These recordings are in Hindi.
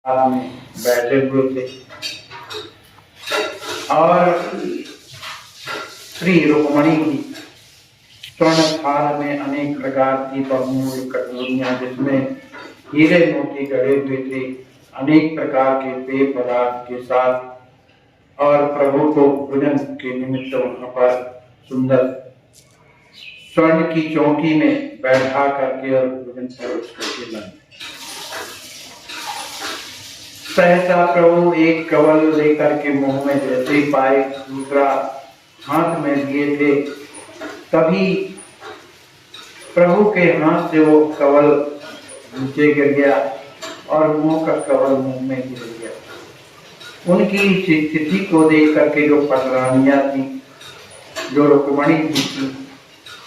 साथ में बैठे हुए थे और श्री रुक्मणी की स्वर्ण थाल में अनेक प्रकार की बहुमूल्य कटोरियां जिसमें हीरे मोती गड़े हुए थे, अनेक प्रकार के पेय पदार्थ के साथ और प्रभु को भोजन के निमित्त वहां पर सुंदर स्वर्ण की चौकी में बैठा करके और भोजन परोस करके लाए। सहसा प्रभु एक कवल लेकर के मुंह में जैसे ही पाए, दूसरा हाथ में लिए थे, तभी प्रभु के हाथ से वो कवल नीचे गिर गया और मुंह का कवल मुंह में गिर गया। उनकी स्थिति को देख करके जो पटरानियां थी, जो रुक्मणी जी थी,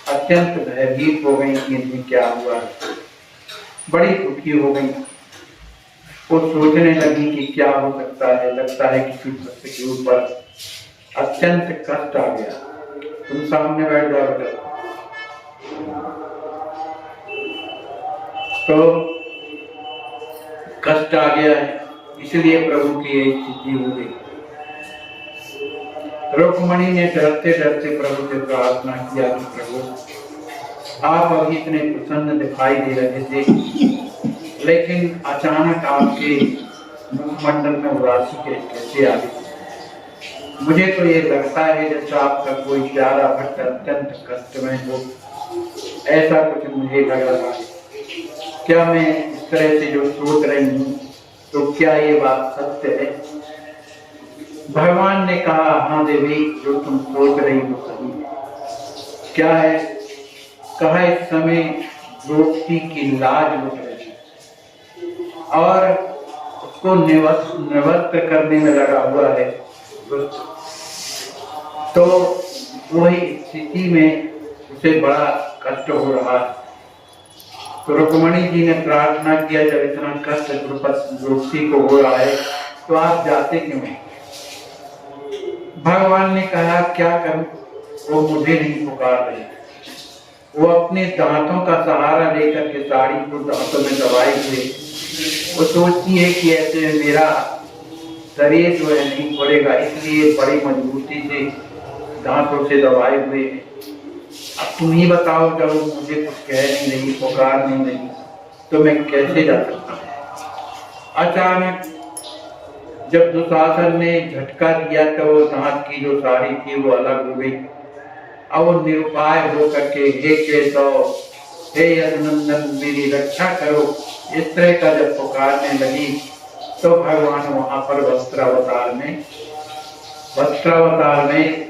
अत्यंत भयभीत हो गई कि इन्हें क्या हुआ। बड़ी दुखी हो गई। वो सोचने लगी कि क्या हो सकता है, लगता है किसी भक्त के ऊपर अत्यंत कष्ट आ गया। तुम सामने बैठ जाओ बेटा। तो कष्ट आ गया है, इसलिए प्रभु की यही स्थिति हो गई। रुक्मणी ने डरते डरते प्रभु से प्रार्थना किया कि प्रभु आप अभी इतने प्रसन्न दिखाई दे रहे थे, लेकिन अचानक आपके मुखमंडल में उदासी कैसे आ गई। मुझे तो ये लगता है जैसा आपका कोई प्यारा भक्त अत्यंत कष्ट में हो, ऐसा कुछ मुझे लग रहा है। क्या मैं इस तरह से जो सोच रही हूँ तो क्या ये बात सत्य है? भगवान ने कहा, हाँ देवी, जो तुम सोच रही हो सही है। क्या है? कहा, इस समय द्रौपदी की लाज लुट रही है और उसको निवृत्त करने में लगा हुआ है। तो वही स्थिति में उसे बड़ा कष्ट हो रहा है। तो रुक्मणी जी ने प्रार्थना किया, जब इतना कष्ट द्रौपदी को हो रहा है तो आप जाते क्यों हैं? भगवान ने कहा, क्या करूं, वो मुझे नहीं पुकार रही। वो अपने दांतों का सहारा लेकर के साड़ी को दांतों में दबाए हुए, वो सोचती है कि ऐसे मेरा शरीर जो है नहीं पड़ेगा, इसलिए बड़ी मजबूती से दांतों से दबाए हुए। अब तुम ही बताओ, जब वो मुझे कुछ कह नहीं रही, पुकार नहीं रही, तो मैं कैसे जा सकता हूँ? अचानक जब दुशासन ने झटका दिया तो वो दांत की जो साड़ी थी वो अलग हो गई। अब वो निरुपाय होकर के, हे केशव, हे यदुनंदन, मेरी रक्षा करो, इस तरह का जब पुकारने लगी तो भगवान वहां पर वस्त्रावतार में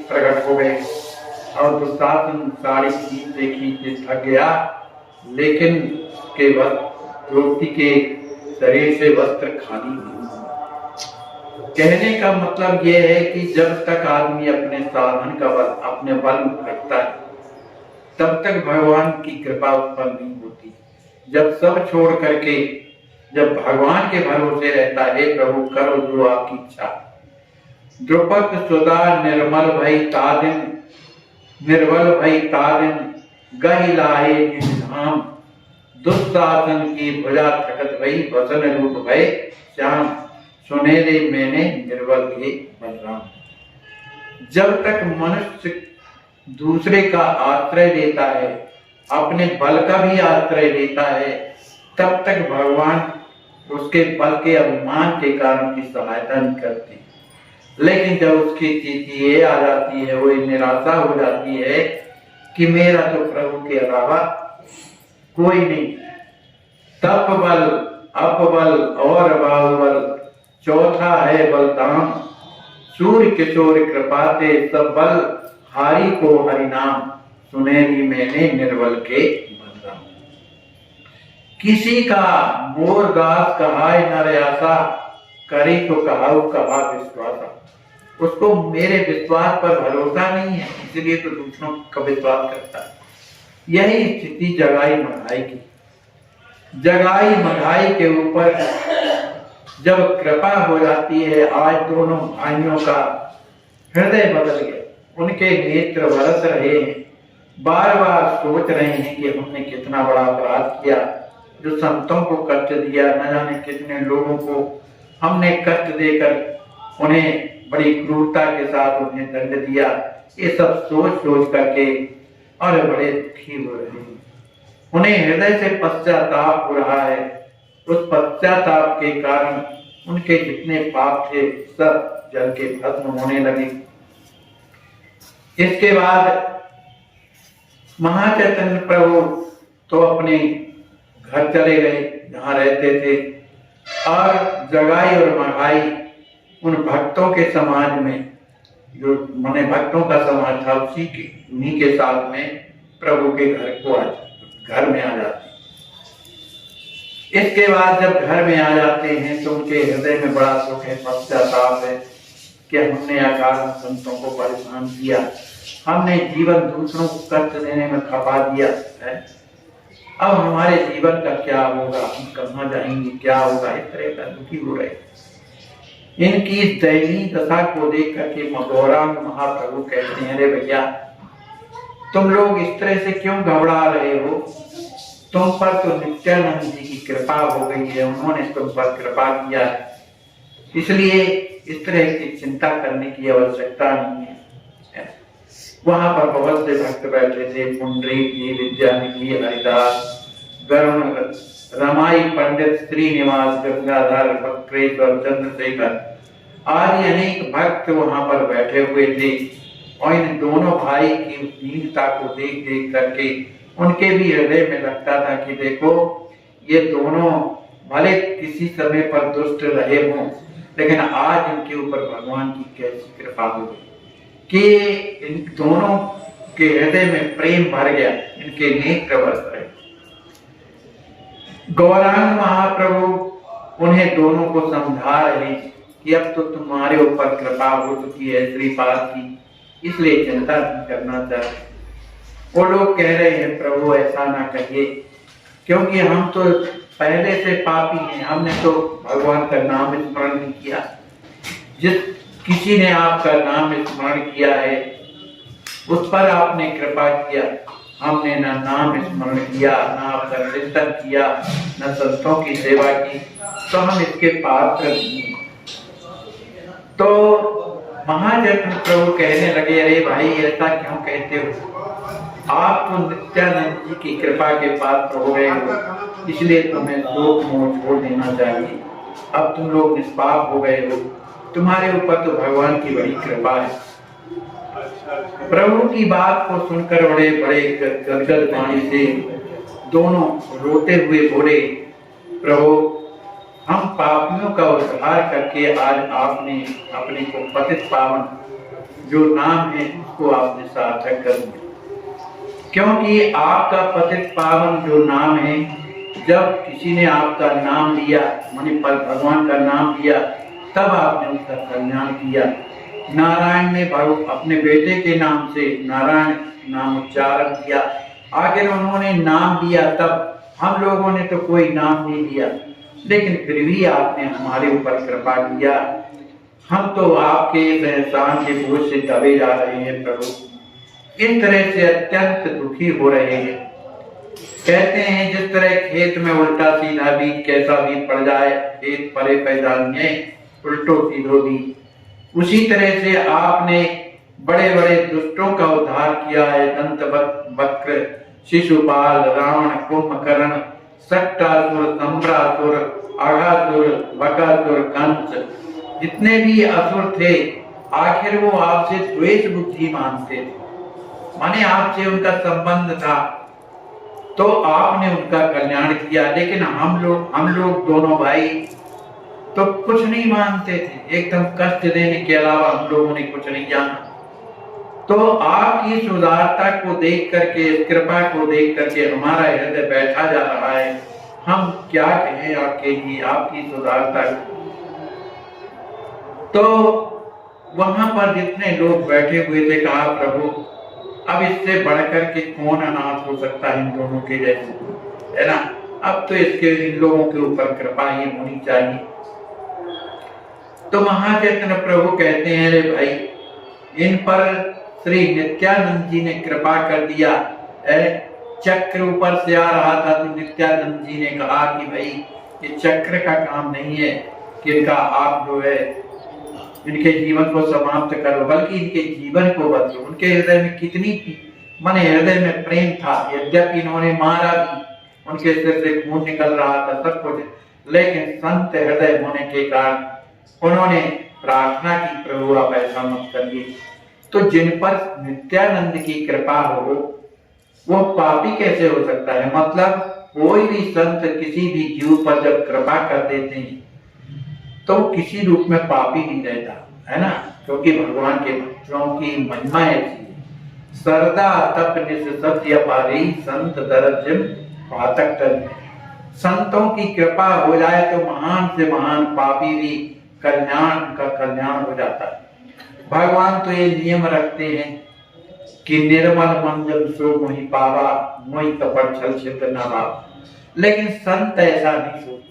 प्रकट हो गए और दुशासन साड़ी खींचते खींचते थक गया, लेकिन केवल द्रौपदी के शरीर से वस्त्र खाली नहीं। कहने का मतलब यह है कि जब तक आदमी अपने साधन का बल, अपने बल रखता है, तब तक भगवान की कृपा उत्पन्न नहीं होती। जब सब छोड़ करके जब भगवान के भरोसे रहता है, प्रभु करो जो आपकी इच्छा। द्रुपद सुधा निर्मल भई तादिन गहि लाए जिन धाम, दुस्साहसन की भुजा थकत भई वसन रूप भय श्याम, सुनेरे मैंने निर्बल के बलराम। जब तक मनुष्य दूसरे का आश्रय लेता है, अपने बल का भी आश्रय लेता है, तब तक भगवान उसके बल के अभिमान के कारण की सहायता नहीं करते। लेकिन जब उसकी स्थिति ये आ जाती है, वो निराशा हो जाती है कि मेरा तो प्रभु के अलावा कोई नहीं, तप बल, अपबल और बाहुबल, चौथा है बलदाम, सूर्य किशोर कृपाते सब बल, हारी को हरिनाम, सुनेरी मैंने निर्बल के बलराम। किसी का मोर दास कहाय नर आसा, करी तो कहाऊ कहा विश्वासा। उसको मेरे विश्वास पर भरोसा नहीं है, इसलिए तो दूसरों का विश्वास करता है। यही स्थिति जगाई मघाई के ऊपर जब कृपा हो जाती है, आज दोनों भाइयों का हृदय बदल गया। उनके नेत्र बरस रहे हैं, बार बार सोच रहे हैं कि हमने कितना बड़ा अपराध किया, जो संतों को कष्ट दिया, न जाने कितने लोगों को हमने कष्ट देकर उन्हें बड़ी क्रूरता के साथ उन्हें दंड दिया। ये सब सोच सोच करके और बड़े दुखी हो रहे हैं। उन्हें हृदय से पश्चाताप हो रहा है। उस पश्चाताप के कारण उनके जितने पाप थे सब जल के भस्म होने लगे। इसके बाद महाचैतन्य प्रभु तो अपने घर चले गए जहाँ रहते थे, और जगाई और मघाई उन भक्तों के समाज में, जो माने भक्तों का समाज था, उन्हीं के साथ में प्रभु के घर में आ जाते। इसके बाद जब घर में आ जाते हैं तो उनके हृदय में बड़ा सुख है, पश्चाताप है कि हमने अकारण संतों को परेशान किया, हमने जीवन दूसरों को कष्ट देने में खपा दिया है। अब हमारे जीवन का क्या होगा, हम कहाँ जाएंगे, क्या होगा, इस तरह का दुखी हो रहे। इनकी इस दयनीय दशा को देख करके गौरांग महाप्रभु कहते हैं, अरे भैया तुम लोग इस तरह से क्यों घबरा रहे हो? तुम पर तो नित्यानंद जी की कृपा हो गई है, उन्होंने तुम पर कृपा किया है, इसलिए इस तरह की चिंता करने की आवश्यकता नहीं है। वहां पर बहुत से भक्त बैठे थे, पुंडरीक जी, विद्यानिधि, हरिदास, गरुण, रमाई, पंडित, श्रीनिवास, गंगाधर, बक्रेश्वर, चंद्रशेखर आदि अनेक भक्त वहां पर बैठे हुए थे। और इन दोनों भाई की दीनता को देख देख करके उनके भी हृदय में लगता था कि देखो ये दोनों भले किसी समय पर दुष्ट रहे हों, लेकिन आज इनके ऊपर भगवान की कैसी कृपा हो गई कि इन दोनों के हृदय में प्रेम भर गया, इनके नेत्र बरस रहे। गौरांग महाप्रभु उन्हें दोनों को समझा रहे कि अब तो तुम्हारे ऊपर कृपा हो चुकी है श्रीपाद की, इसलिए चिंता नहीं करना चाहिए। वो लोग कह रहे हैं प्रभु ऐसा ना कहिए, क्योंकि हम तो पहले से पापी हैं, हमने तो भगवान का नाम स्मरण नहीं किया। जिस किसी ने आपका नाम स्मरण किया है उस पर आपने कृपा किया, हमने ना नाम स्मरण किया, ना आपका चिंतन किया, न संतों की सेवा की, तो हम इसके पात्र नहीं। तो महाचैतन्य प्रभु कहने लगे, अरे भाई ऐसा क्यों कहते हो? आप तो नित्यानंद जी की कृपा के पात्र हो गए हो, इसलिए तुम्हें शोक मोह छोड़ देना चाहिए। अब तुम लोग निष्पाप हो गए हो, तुम्हारे ऊपर तो भगवान की बड़ी कृपा है। प्रभु की बात को सुनकर बड़े बड़े गदगद वाणी से दोनों रोते हुए बोले, प्रभु हम पापियों का उद्धार करके आज आपने अपने को पतित पावन जो नाम है उसको आपने सार्थक कर दिया। क्योंकि आपका पतित पावन जो नाम है, जब किसी ने आपका नाम लिया, माने पर भगवान का नाम लिया, तब आपने उसका कल्याण किया। नारायण ने अपने बेटे के नाम से नारायण नाम उच्चारण किया, आखिर उन्होंने नाम लिया, तब हम लोगों ने तो कोई नाम नहीं लिया, लेकिन फिर भी आपने हमारे ऊपर कृपा किया। हम तो आपके एहसान के बोझ से दबे जा रहे हैं प्रभु, इस तरह से अत्यंत दुखी हो रहे हैं। कहते हैं जिस तरह खेत में उल्टा सीधा बीज कैसा भी पड़ जाए, खेत परे पैदानिए उल्टो सीधो बीज, उसी तरह से आपने बड़े बड़े दुष्टों का उद्धार किया है। दंत वक्र, शिशुपाल, रावण, कुंभकर्ण, सट्टासुर, सम्रासुर, आघासुर, बकासुर, कंस, जितने भी असुर थे आखिर वो आपसे द्वेष बुद्धि मानते थे, माने आपसे उनका संबंध था, तो आपने उनका कल्याण किया। लेकिन हम लोग दोनों भाई तो कुछ नहीं मानते थे, एकदम कष्ट देने के अलावा हम लोगों ने कुछ नहीं जाना। तो आपकी सुधारता को देख करके, कृपा को देख करके हमारा हृदय बैठा जा रहा है। हम क्या कहें आपके लिए, आपकी सुधारता। तो वहां पर जितने लोग बैठे हुए थे कहा, प्रभु अब इससे बढ़कर के कौन अनाथ हो सकता है इन दोनों के जैसे, है ना? अब तो इन लोगों के ऊपर कृपा ही होनी चाहिए। तो महाचैतन्य प्रभु कहते हैं, अरे भाई इन पर श्री नित्यानंद जी ने कृपा कर दिया। चक्र ऊपर से आ रहा था तो नित्यानंद जी ने कहा कि भाई ये चक्र का काम नहीं है, कि इनका आप जो है इनके जीवन को समाप्त करो, बल्कि इनके जीवन को बदलो। उनके हृदय में कितनी माने हृदय में प्रेम था, यद्यपि इन्होंने मारा भी, उनके सिर से खून निकल रहा था, सब कुछ, लेकिन संत हृदय होने के कारण उन्होंने प्रार्थना की, प्रभु आप ऐसा मत करिए। तो जिन पर नित्यानंद की कृपा हो वो पापी कैसे हो सकता है? मतलब कोई भी संत किसी भी जीव पर जब कृपा कर देते हैं तो किसी रूप में पापी नहीं रहता, है ना, क्योंकि भगवान के भक्तों की महिमा ऐसी है। सरदा तप निस सत्य पारी संत दरजन पातक तन। संतों की कृपा हो जाए तो महान से महान पापी भी कल्याण का कल्याण हो जाता है। भगवान तो ये नियम रखते हैं कि निर्मल मन जब सो मोहि पावा, मोहि कपट छल छिद्र न भावा। लेकिन संत ऐसा नहीं सोचते,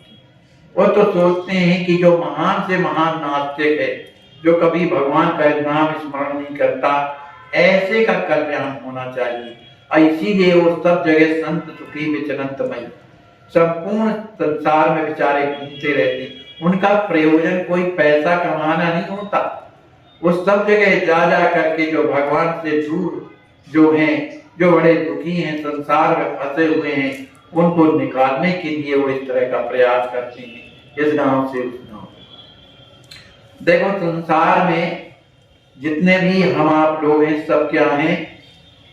वो तो सोचते हैं कि जो महान से महान नास्तिक है, जो कभी भगवान का नाम स्मरण नहीं करता, ऐसे का कल्याण होना चाहिए। इसीलिए वो सब जगह संत सुखी विचरंतमयी, संपूर्ण संसार में बेचारे घूमते रहते। उनका प्रयोजन कोई पैसा कमाना नहीं होता, वो सब जगह जा जा करके जो भगवान से दूर जो हैं, जो बड़े दुखी हैं, संसार में फंसे हुए हैं, उनको निकालने के लिए वो इस तरह का प्रयास करते हैं, इस गांव से उस गांव। देखो संसार में जितने भी हम आप लोग हैं सब क्या हैं?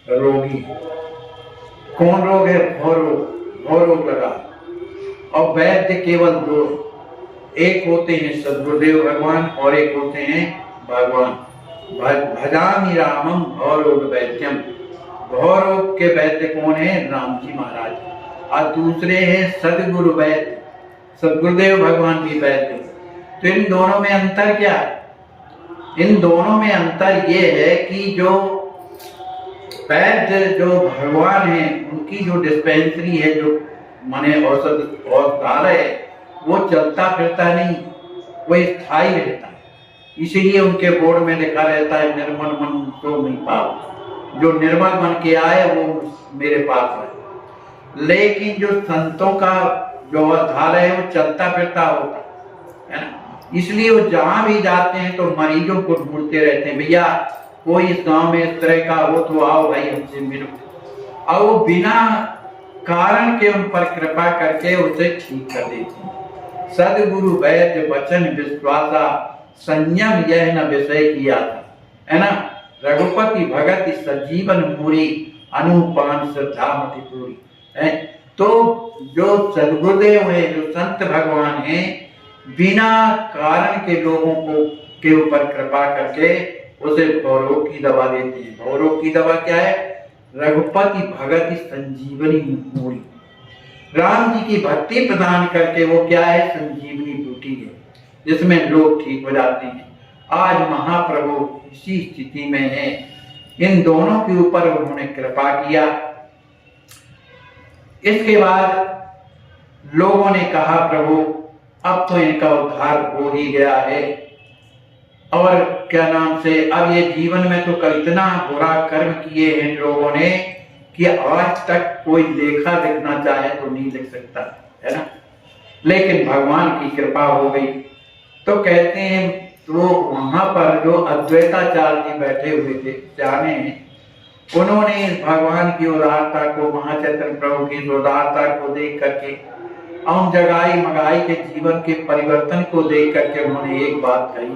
रोगी। कौन रोग है? भव रोग लगा। और वैद्य केवल दो, एक होते हैं सद्गुरुदेव भगवान और एक होते हैं भगवान। भजामि रामम भव रोग वैद्यम। भव रोग के वैद्य कौन है? राम जी महाराज। और दूसरे हैं सदगुरु वैद्य, सदगुरुदेव भगवान भी वैद्य। तो इन दोनों में अंतर क्या है? इन दोनों में अंतर ये है कि जो वैद्य जो भगवान है, उनकी जो डिस्पेंसरी है, जो माने औषध औषधालय है, वो चलता फिरता नहीं, वो स्थायी रहता है। इसीलिए उनके बोर्ड में लिखा रहता है निर्मल मन तो नहीं पाओ, जो निर्मल मन के आए वो मेरे पास आए। लेकिन जो संतों का जो औषधालय है वो चलता फिरता होता है ना, इसलिए वो जहां भी जाते हैं तो मरीजों को ढूंढते रहते हैं, भैया कोई इस गांव में इस तरह का हो तो आओ भाई हमसे मिलो। और वो बिना कारण के उन पर कृपा करके उसे ठीक कर देते हैं। सदगुरु वैद्य वचन विश्वासा, संयम यह न विषय किया था, है ना। रघुपति भगत सजीवन पूरी, अनुपान श्रद्धा मति पूरी है। तो जो सदगुरुदेव है, जो संत भगवान है, बिना कारण के लोगों को के ऊपर कृपा करके उसे भवरोग की दवा देते हैं। भवरोग की दवा क्या है? रघुपति भगत संजीवनी मूरी। राम जी की भक्ति प्रदान करके वो क्या है? संजीवनी बूटी है, जिसमें लोग ठीक हो जाते हैं। आज महाप्रभु इसी स्थिति में है। इन दोनों के ऊपर उन्होंने कृपा किया। इसके बाद लोगों ने कहा प्रभु अब तो इनका उद्धार हो ही गया है, और क्या नाम से अब ये जीवन में तो इतना बुरा कर्म किए हैं इन लोगों ने कि आज तक कोई लेखा लिखना चाहे तो नहीं लिख सकता, है ना। लेकिन भगवान की कृपा हो गई। तो कहते हैं तो वहां पर जो अद्वैताचार्य जी बैठे हुए थे जाने हैं, उन्होंने भगवान की उदारता को, महाचैतन्य प्रभु की उदारता को देख करके और जगाई मगाई के जीवन के परिवर्तन को देख करके उन्होंने एक बात कही,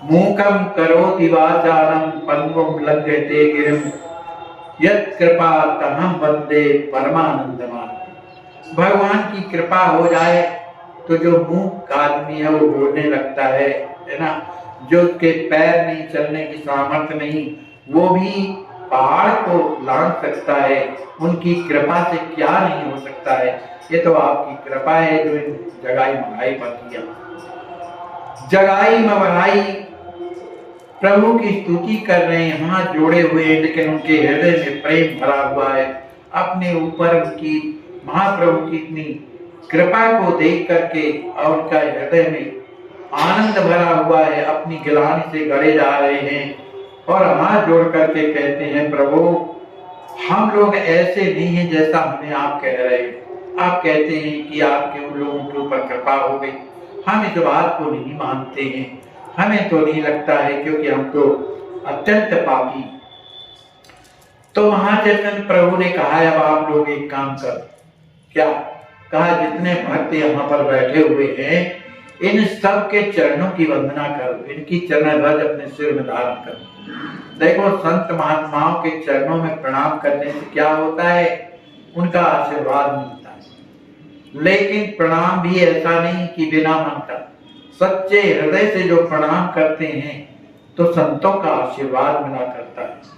मूकम करोति वाचारम पंगुम लंघयते गिरिम यत् कृपा तहं वंदे परमानंदमान। भगवान की कृपा हो जाए तो जो मूक आदमी है वो बोलने लगता है ना, जो उसके पैर नहीं, चलने की सामर्थ्य नहीं, वो भी पहाड़ को लांघ सकता है। उनकी कृपा से क्या नहीं हो सकता है? ये तो आपकी कृपा है जो इन जगाई मगाई पर किया। जगाई मगाई प्रभु की स्तुति कर रहे हैं, हाथ जोड़े हुए हैं, लेकिन उनके हृदय में प्रेम भरा हुआ है। अपने ऊपर उनकी महाप्रभु की इतनी कृपा को देख करके और उनका हृदय में आनंद भरा हुआ है, अपनी गिलानी से गड़े जा रहे हैं और हाथ जोड़ करके कहते हैं प्रभु हम लोग ऐसे नहीं हैं जैसा हमें आप कह रहे हैं। आप कहते हैं कि आपके उन लोगों के ऊपर कृपा हो गई, हम इस बात को नहीं मानते हैं, हमें तो नहीं लगता है, क्योंकि हम तो अत्यंत पापी। तो महाचैतन्य प्रभु ने कहा अब आप लोग एक काम करो। क्या कहा? जितने भक्त यहाँ पर बैठे हुए हैं इन सब के चरणों की वंदना करो, इनकी चरण रज अपने सिर में धारण करो। देखो संत महात्माओं के चरणों में प्रणाम करने से क्या होता है? उनका आशीर्वाद मिलता है। लेकिन प्रणाम भी ऐसा नहीं कि बिना मन का, सच्चे हृदय से जो प्रणाम करते हैं तो संतों का आशीर्वाद मिला करता है।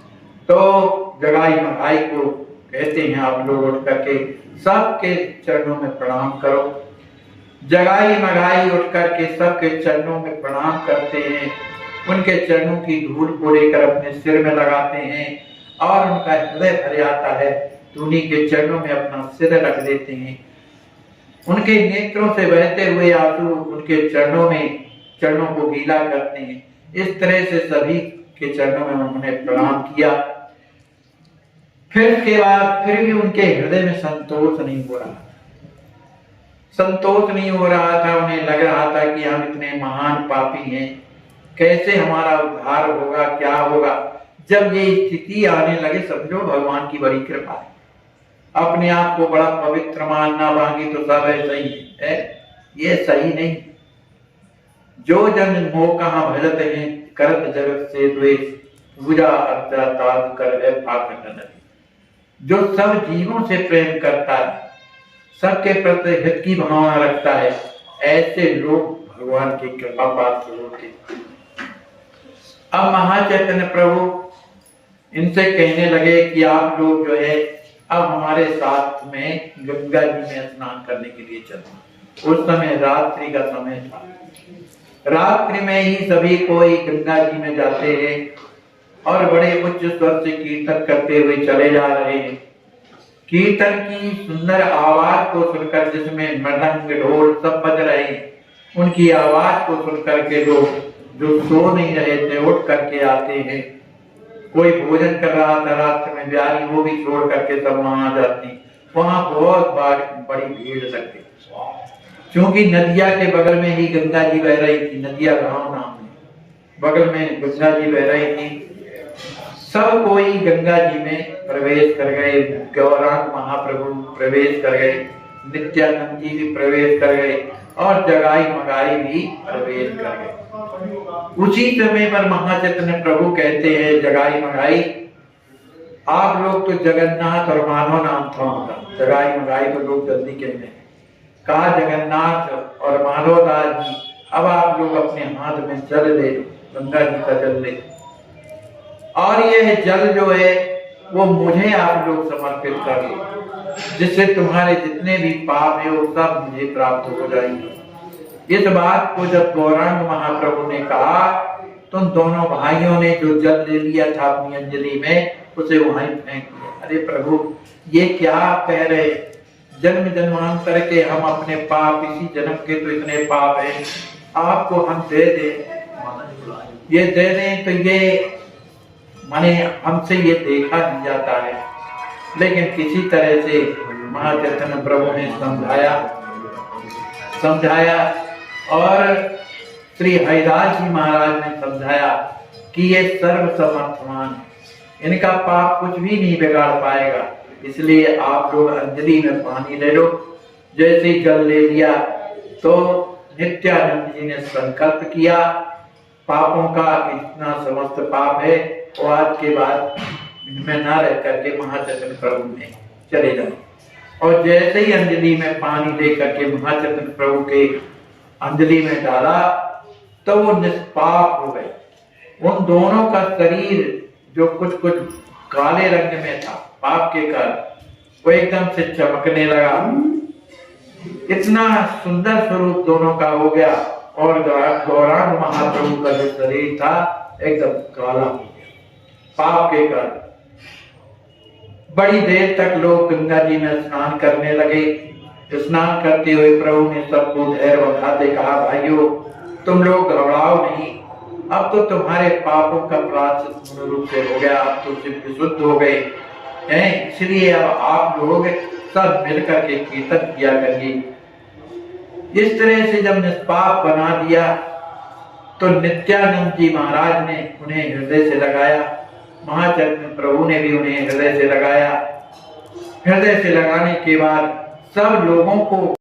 तो जगाई मगाई को कहते हैं आप लोग उठ करके सबके चरणों में प्रणाम करो। जगाई मगाई उठ करके सबके चरणों में प्रणाम करते हैं, उनके चरणों की धूल को लेकर अपने सिर में लगाते हैं और उनका हृदय भर जाता है तो उन्हीं के चरणों में अपना सिर रख देते हैं। उनके नेत्रों से बहते हुए आंसू उनके चरणों को गीला करते हैं। इस तरह से सभी के चरणों में उन्होंने प्रणाम किया। फिर उसके बाद फिर भी उनके हृदय में संतोष नहीं हो रहा, संतोष नहीं हो रहा था। उन्हें लग रहा था कि हम इतने महान पापी हैं, कैसे हमारा उद्धार होगा, क्या होगा। जब ये स्थिति आने लगे समझो भगवान की बड़ी कृपा है। अपने आप को बड़ा पवित्र मानना, बाकी तो सब ऐसा ही है, ये सही नहीं। जो जन मोह कहाँ भजत हैं करत जगत से द्वेष, पूजा अर्चा ताज कर है पाखंड नहीं। जो सब जीवों से प्रेम करता है, सबके प्रति हित की भावना रखता है, ऐसे लोग भगवान की कृपा पात्र होते। अब महाचैतन्य प्रभु इनसे कहने लगे कि आप लोग जो है अब हमारे साथ में गंगा जी में स्नान करने के लिए चलना। उस समय रात्रि का समय था, रात्रि में ही सभी कोई गंगा जी में जाते हैं और बड़े उच्च स्वर से कीर्तन करते हुए चले जा रहे हैं। कीर्तन की सुंदर आवाज को सुनकर, जिसमें मृदंग ढोल सब बज रहे हैं, उनकी आवाज को सुनकर के लोग जो सो नहीं रहे थे उठ करके आते हैं। कोई भोजन कर रहा था रात्र में ब्यारी, वो भी छोड़ करके सब वहां आ जाती। वहां बहुत बड़ी भीड़ लगती, क्योंकि नदिया के बगल में ही गंगा जी बह रही थी। नदिया गांव नाम है, बगल में गंगा जी बह रही थी। सब कोई गंगा जी में प्रवेश कर गए, गौरांग महाप्रभु प्रवेश कर गए, नित्यानंद जी भी प्रवेश कर गए और जगाई मगाई भी प्रवेश कर गए। उसी समय पर महाचैतन्य प्रभु कहते हैं जगाई मगाई, आप लोग तो जगन्नाथ और माधव नाम था उनका, जगाई मगाई तो लोग जल्दी कहते हैं। कहा जगन्नाथ और माधव दास जी अब आप लोग अपने हाथ में जल ले लो, गंगा जी का जल ले, और यह जल जो है वो मुझे आप लोग समर्पित कर लो, जिससे तुम्हारे जितने भी पाप है वो सब मुझे प्राप्त हो जाएंगे। इस बात को जब गौरांग महाप्रभु ने कहा तो दोनों भाइयों ने जो जल ले लिया था अपनी अंजलि में उसे वहीं फेंक दिया। अरे प्रभु ये क्या आप कह रहे, जन्म जन्मांतर के हम अपने पाप, इसी जन्म के तो इतने पाप हैं, आपको हम दे दें, ये दे दें तो ये माने हमसे ये देखा नहीं जाता है। लेकिन किसी तरह से महाचैतन्य प्रभु ने समझाया और श्री हरिदास जी महाराज ने समझाया कि ये सर्व समर्थमान, इनका पाप कुछ भी नहीं बिगाड़ पाएगा, इसलिए आप लोग अंजलि में पानी ले लो। जैसे ही जल ले लिया तो नित्यानंद जी ने संकल्प किया पापों का, इतना समस्त पाप है वो आज के बाद इनमें ना रह करके महाचैतन्य प्रभु में चले जाए। और जैसे ही अंजलि में पानी लेकर के महाचैतन्य प्रभु के अंजलि में डाला तो वो निष्पाप हो गए। उन दोनों का शरीर जो कुछ कुछ काले रंग में था पाप के कारण, वो एकदम से चमकने लगा। इतना सुंदर स्वरूप दोनों का हो गया और गौरांग महाप्रभु का जो शरीर था एकदम काला हो गया पाप के कारण। बड़ी देर तक लोग गंगा जी में स्नान करने लगे। स्नान करते हुए प्रभु ने सबको धैर्य बंधाते कहा, भाइयों तुम लोग घबराओ नहीं, अब तो तुम्हारे पापों का प्रायश्चित पूर्ण रूप से हो गया, अब तो सिर्फ विशुद्ध हो गए हैं, इसलिए अब आप लोग सब मिलकर के कीर्तन किया करिए। इस तरह से जब निष्पाप बना दिया तो नित्यानंद जी महाराज ने उन्हें हृदय से लगाया, महाचैतन्य प्रभु ने भी उन्हें हृदय से लगाया। हृदय से लगाने के बाद सब लोगों को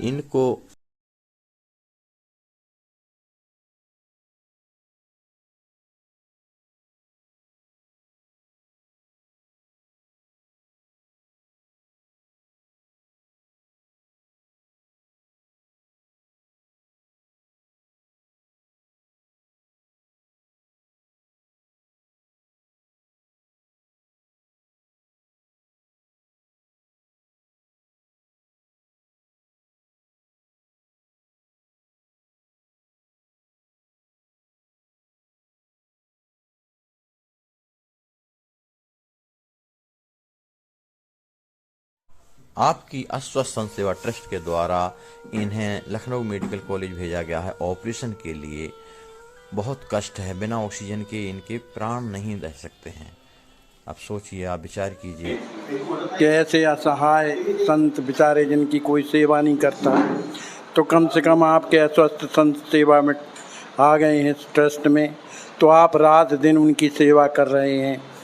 इनको आपकी अस्वस्थ सेवा ट्रस्ट के द्वारा इन्हें लखनऊ मेडिकल कॉलेज भेजा गया है ऑपरेशन के लिए। बहुत कष्ट है, बिना ऑक्सीजन के इनके प्राण नहीं रह सकते हैं। आप सोचिए, आप विचार कीजिए कि ऐसे असहाय संत बेचारे जिनकी कोई सेवा नहीं करता, तो कम से कम आपके अस्वस्थ संत सेवा में आ गए हैं इस ट्रस्ट में, तो आप रात दिन उनकी सेवा कर रहे हैं।